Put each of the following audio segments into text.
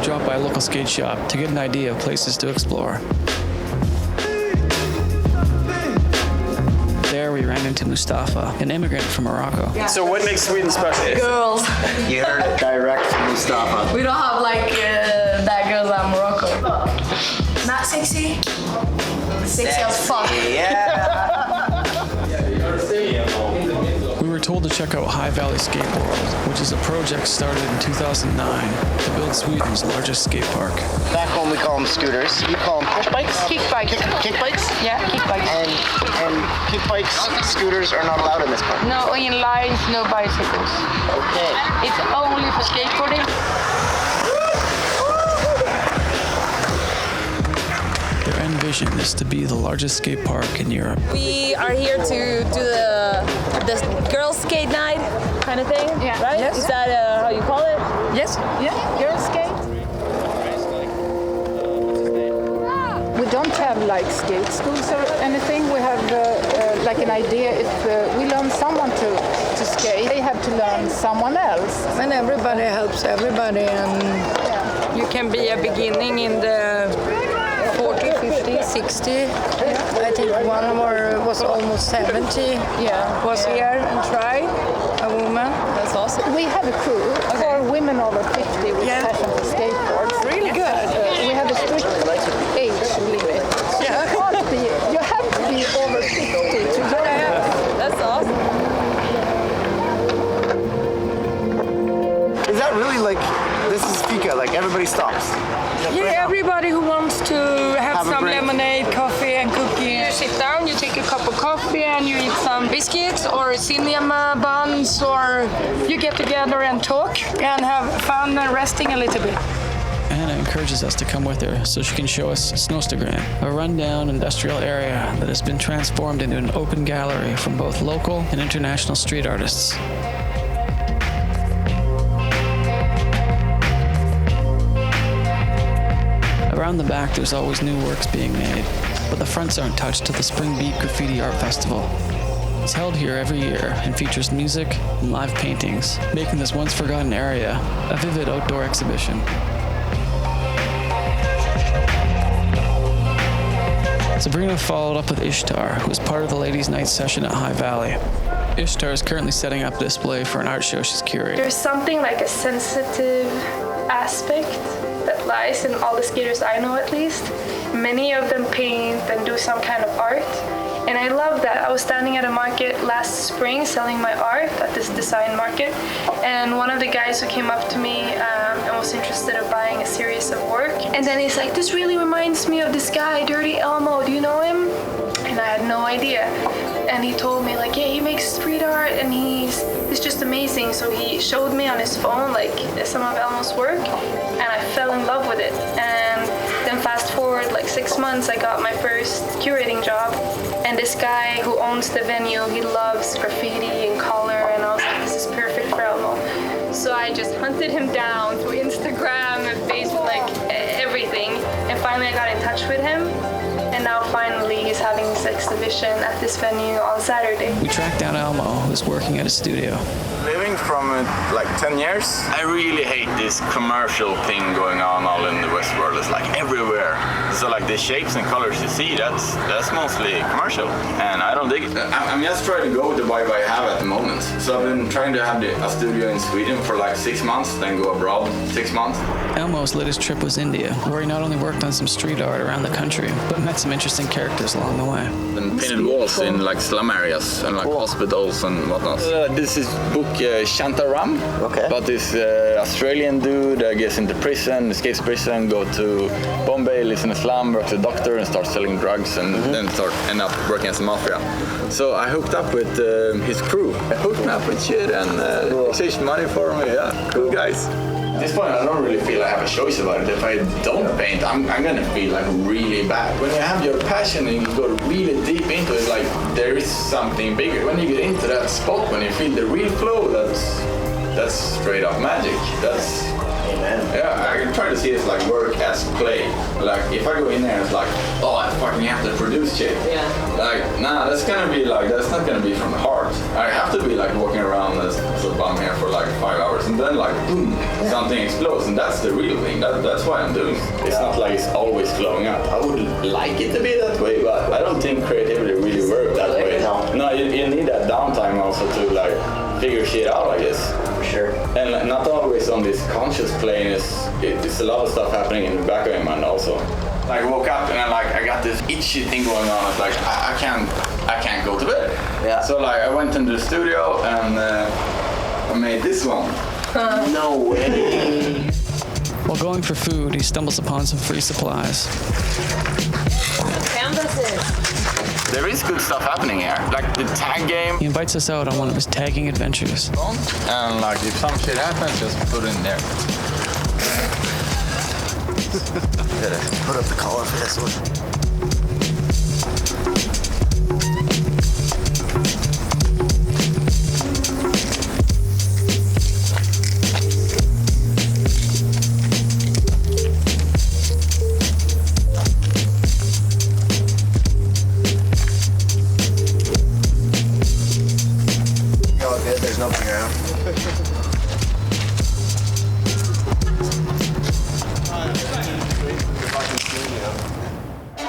we dropped by a local skate shop to get an idea of places to explore. There we ran into Mustafa, an immigrant from Morocco. So what makes Sweden special? Girls. You heard it direct from Mustafa. We don't have like that girls out in Morocco. Not sexy? Sexy as fuck. Yeah. We were told to check out High Valley Skate World, which is a project started in 2009 to build Sweden's largest skate park. Back home we call them scooters. You call them push bikes? Kick bikes. Kick bikes? Yeah, kick bikes. And kick bikes, scooters are not allowed in this park. No, in lines, no bicycles. Okay. It's only for skateboarding. Their end vision is to be the largest skate park in Europe. We are here to do the girls' skate night kind of thing, right? Yes. Is that how you call it? Yes. Yeah. Girls skate. We don't have like skate schools or anything. We have like an idea. If we learn someone to skate, they have to learn someone else. And everybody helps everybody, and you can be a beginning in the 40, 50, 60. I think one of our was almost 70. Was here and tried, a woman. That's awesome. We have a crew for women over 50 with passion for skateboards. Really good. We have a strict age limit. You have to be over 50 to join. That's awesome. Is that really like, this is fika, like everybody stops? Yeah, everybody who wants to have Have a some break. lemonade, coffee and cookie. You sit down, you take a cup of coffee and you eat some biscuits or cinema buns, or you get together and talk and have fun and resting a little bit. Anna encourages us to come with her so she can show us Snowstagram, a rundown industrial area that has been transformed into an open gallery from both local and international street artists. Around the back, there's always new works being made, but the fronts aren't touched till the Spring Beat Graffiti Art Festival. It's held here every year and features music and live paintings, making this once forgotten area a vivid outdoor exhibition. Sabrina followed up with Ishtar, who was part of the Ladies' Night session at High Valley. Ishtar is currently setting up a display for an art show she's curating. There's something like a sensitive aspect that lies in all the skaters I know, at least. Many of them paint and do some kind of art, and I love that. I was standing at a market last spring selling my art at this design market, and one of the guys who came up to me and was interested in buying a series of work, and then he's like, "This really reminds me of this guy, Dirty Elmo, do you know him?" And I had no idea. And he told me like, yeah, he makes street art and he's just amazing. So he showed me on his phone like some of Elmo's work, and I fell in love with it. And then fast forward like 6 months, I got my first curating job. And this guy who owns the venue, he loves graffiti and color, and I was like, this is perfect for Elmo. So I just hunted him down through Instagram and Facebook, like everything. And finally I got in touch with him. And now finally he's having this exhibition at this venue on Saturday. We tracked down Elmo, who's working at a studio. Living from like 10 years, I really hate this commercial thing going on all in the West world. It's like everywhere. So like the shapes and colors you see, that's mostly commercial, and I don't dig it. I'm just trying to go with the vibe I have at the moment. So I've been trying to have a studio in Sweden for like 6 months, then go abroad 6 months. Elmo's latest trip was India, where he not only worked on some street art around the country, but met some interesting characters along the way. And painted walls in like slum areas and like hospitals and whatnot. This is book Shantaram, about this Australian dude gets into prison, escapes prison, go to Bombay, lives in a slum, works as a doctor and starts selling drugs, and then end up working as a mafia. So I hooked up with his crew. I hooked me up with shit and exchanged money for me. Yeah, cool guys. At this point, I don't really feel I have a choice about it. If I don't paint, I'm gonna feel like really bad. When you have your passion and you go really deep into it, like there is something bigger. When you get into that spot, when you feel the real flow, that's straight up magic. That's Yeah, I try to see it like work as play. Like if I go in there, it's like, oh, I fucking have to produce shit. Yeah. Like, nah, that's not gonna be from the heart. I have to be like walking around as a bum here for like 5 hours, and then like boom, something explodes, and that's the real thing. That's why I'm doing it. It's not like it's always flowing up. I would like it to be that way, but I don't think creativity really works that way. No, you need that downtime also to like figure shit out, I guess. For sure. And like, not always on this conscious plane. It's a lot of stuff happening in the back of my mind also. Like I woke up and I got this itchy thing going on. It's like I can't go to bed. Yeah. So like I went into the studio and I made this one. No way. While going for food, he stumbles upon some free supplies. Canvases. There is good stuff happening here. Like the tag game. He invites us out on one of his tagging adventures. And like if some shit happens, just put it in there. Put up the collar for this one. There's nothing around.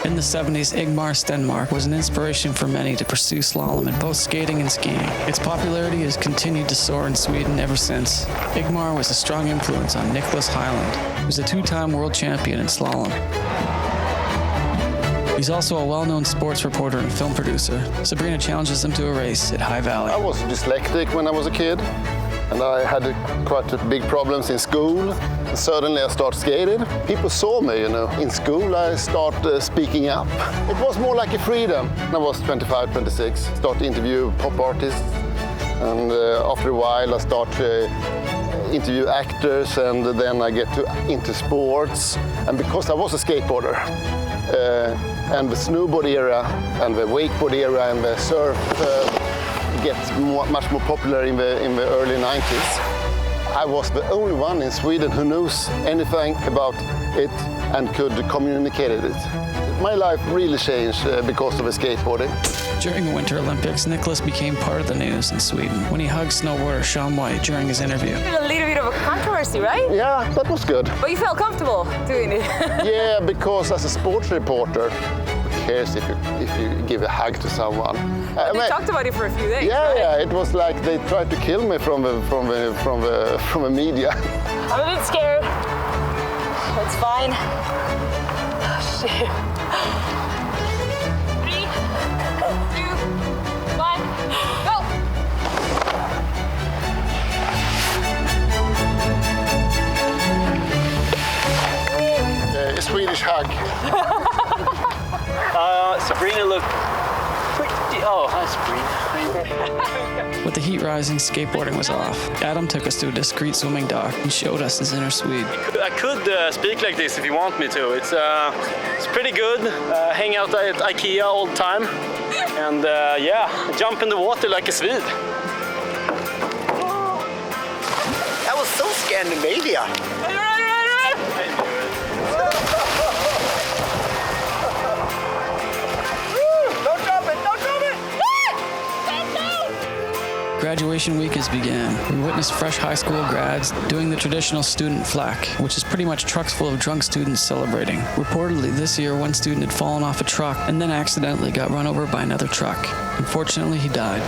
In the 70s, Ingmar Stenmark was an inspiration for many to pursue slalom in both skating and skiing. Its popularity has continued to soar in Sweden ever since. Ingmar was a strong influence on Nicholas Hyland, who's a two-time world champion in slalom. He's also a well-known sports reporter and film producer. Sabrina challenges him to a race at High Valley. I was dyslexic when I was a kid, and I had quite big problems in school. Suddenly I started skating. People saw me, in school I started speaking up. It was more like a freedom. I was 25, 26, started interview pop artists, and after a while I started interview actors, and then I get into sports. And because I was a skateboarder, and the snowboard era, and the wakeboard era, and the surf gets much more popular in the early 90s. I was the only one in Sweden who knows anything about it and could communicate it. My life really changed because of the skateboarding. During the Winter Olympics, Nicholas became part of the news in Sweden when he hugged snowboarder Shaun White during his interview. A little bit of a controversy, right? Yeah, that was good. But you felt comfortable doing it. Yeah, because as a sports reporter, who cares if you give a hug to someone? They talked about it for a few days. Yeah, right? yeah. It was like they tried to kill me from the media. I'm a bit scared. It's fine. Oh, shit. 3, 2, 1, go! A Swedish hug. Sabrina looked pretty. Oh, hi, Sabrina. With the heat rising, skateboarding was off. Adam took us to a discreet swimming dock and showed us his inner Swede. I could speak like this if you want me to. It's pretty good. Hang out at IKEA all the time. And yeah, jump in the water like a Swede. That was so Scandinavia. Graduation week has began. We witnessed fresh high school grads doing the traditional student flack, which is pretty much trucks full of drunk students celebrating. Reportedly, this year, one student had fallen off a truck and then accidentally got run over by another truck. Unfortunately, he died.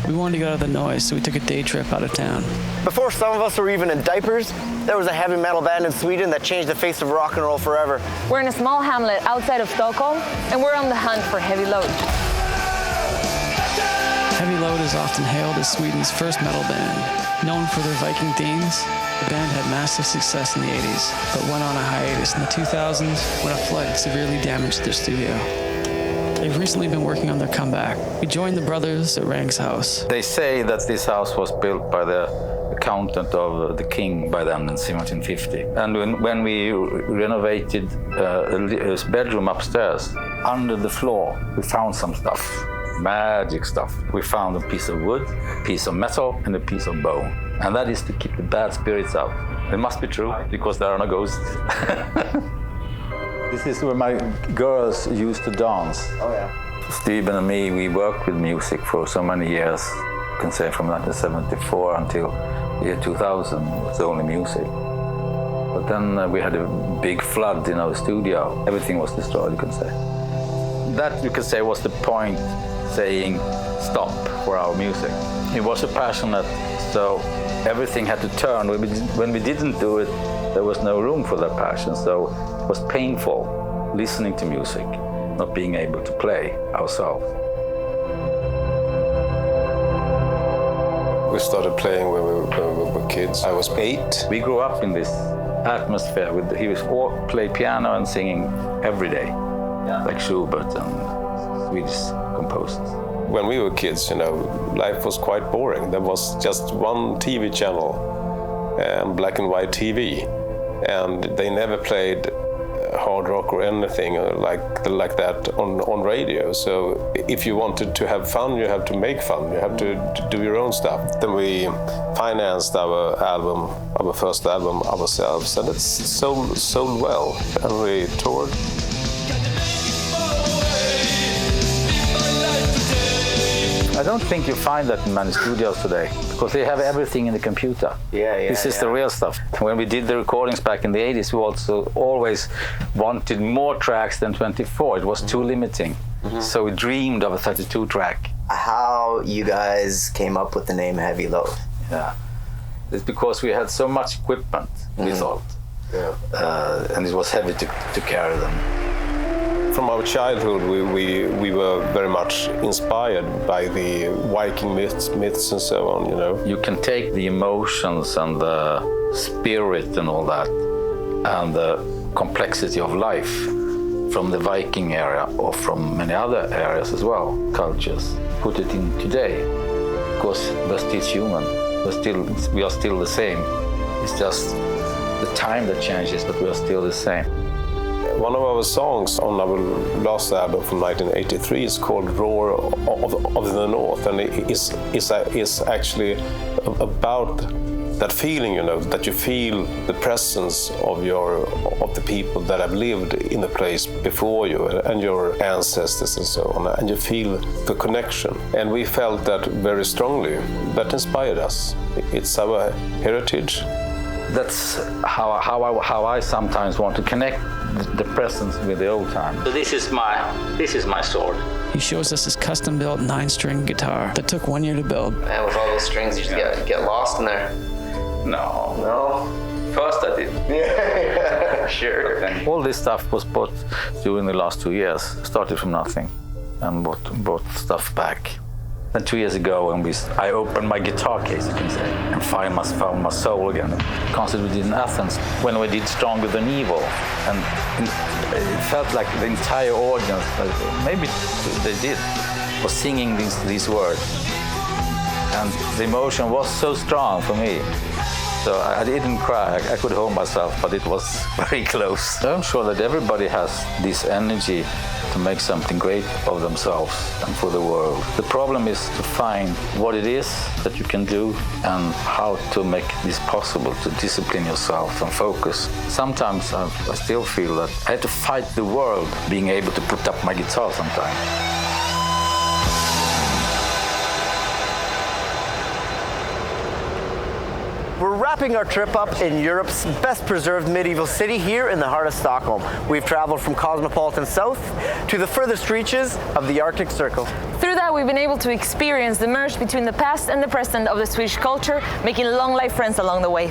We wanted to get out of the noise, so we took a day trip out of town. Before some of us were even in diapers, there was a heavy metal band in Sweden that changed the face of rock and roll forever. We're in a small hamlet outside of Stockholm, and we're on the hunt for Heavy Load. Heavy Load is often hailed as Sweden's first metal band. Known for their Viking themes, the band had massive success in the 80s, but went on a hiatus in the 2000s when a flood severely damaged their studio. They've recently been working on their comeback. We joined the brothers at Rang's house. They say that this house was built by the accountant of the king by then in 1750. And when we renovated his bedroom upstairs, under the floor, we found some stuff. Magic stuff. We found a piece of wood, a piece of metal, and a piece of bone. and that is to keep the bad spirits out. It must be true, because there are no ghosts. This is where my girls used to dance. Oh yeah. Stephen and me, we worked with music for so many years. You can say from 1974 until the year 2000, it was only music. But then we had a big flood in our studio. Everything was destroyed, you can say. That, you could say, was the point, saying stop for our music. It was a passionate, so everything had to turn. When we didn't do it, there was no room for that passion, so it was painful listening to music, not being able to play ourselves. We started playing when we were kids. I was 8. We grew up in this atmosphere. He was play piano and singing every day, like Schubert and Swedish composers. When we were kids, life was quite boring. There was just one TV channel, black and white TV, and they never played hard rock or anything like that on radio. So if you wanted to have fun, you have to make fun. You have to do your own stuff. Then we financed our first album ourselves, and it sold well, and we toured. I don't think you find that in many studios today, because they have everything in the computer. This is the real stuff. When we did the recordings back in the 80s, we also always wanted more tracks than 24. It was too limiting. So we dreamed of a 32 track. How you guys came up with the name Heavy Load? Yeah. It's because we had so much equipment, we thought. And it was heavy to carry them. From our childhood, we were very much inspired by the Viking myths and so on, You can take the emotions and the spirit and all that, and the complexity of life from the Viking area or from many other areas as well, cultures, put it in today, because we're still human, we are still the same. It's just the time that changes, but we are still the same. One of our songs on our last album from 1983 is called Roar of the North, and it is actually about that feeling, that you feel the presence of the people that have lived in the place before you and your ancestors and so on, and you feel the connection. And we felt that very strongly. That inspired us. It's our heritage. That's how I sometimes want to connect the present with the old time. So this is my sword. He shows us his custom-built 9-string guitar that took 1 year to build. And with all those strings, you just get lost in there. No. First I did. Yeah, sure. All this stuff was bought during the last 2 years. Started from nothing and bought stuff back. Then 2 years ago, when I opened my guitar case, you can say, and found my soul again. The concert we did in Athens, when we did Stronger Than Evil, and it felt like the entire audience, maybe they did, was singing these words. And the emotion was so strong for me. So I didn't cry, I could hold myself, but it was very close. I'm sure that everybody has this energy to make something great of themselves and for the world. The problem is to find what it is that you can do and how to make this possible, to discipline yourself and focus. Sometimes I still feel that I have to fight the world being able to put up my guitar sometimes. We're wrapping our trip up in Europe's best preserved medieval city here in the heart of Stockholm. We've traveled from cosmopolitan south to the furthest reaches of the Arctic Circle. Through that, we've been able to experience the merge between the past and the present of the Swedish culture, making long life friends along the way.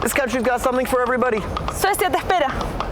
This country's got something for everybody. Suecia te espera.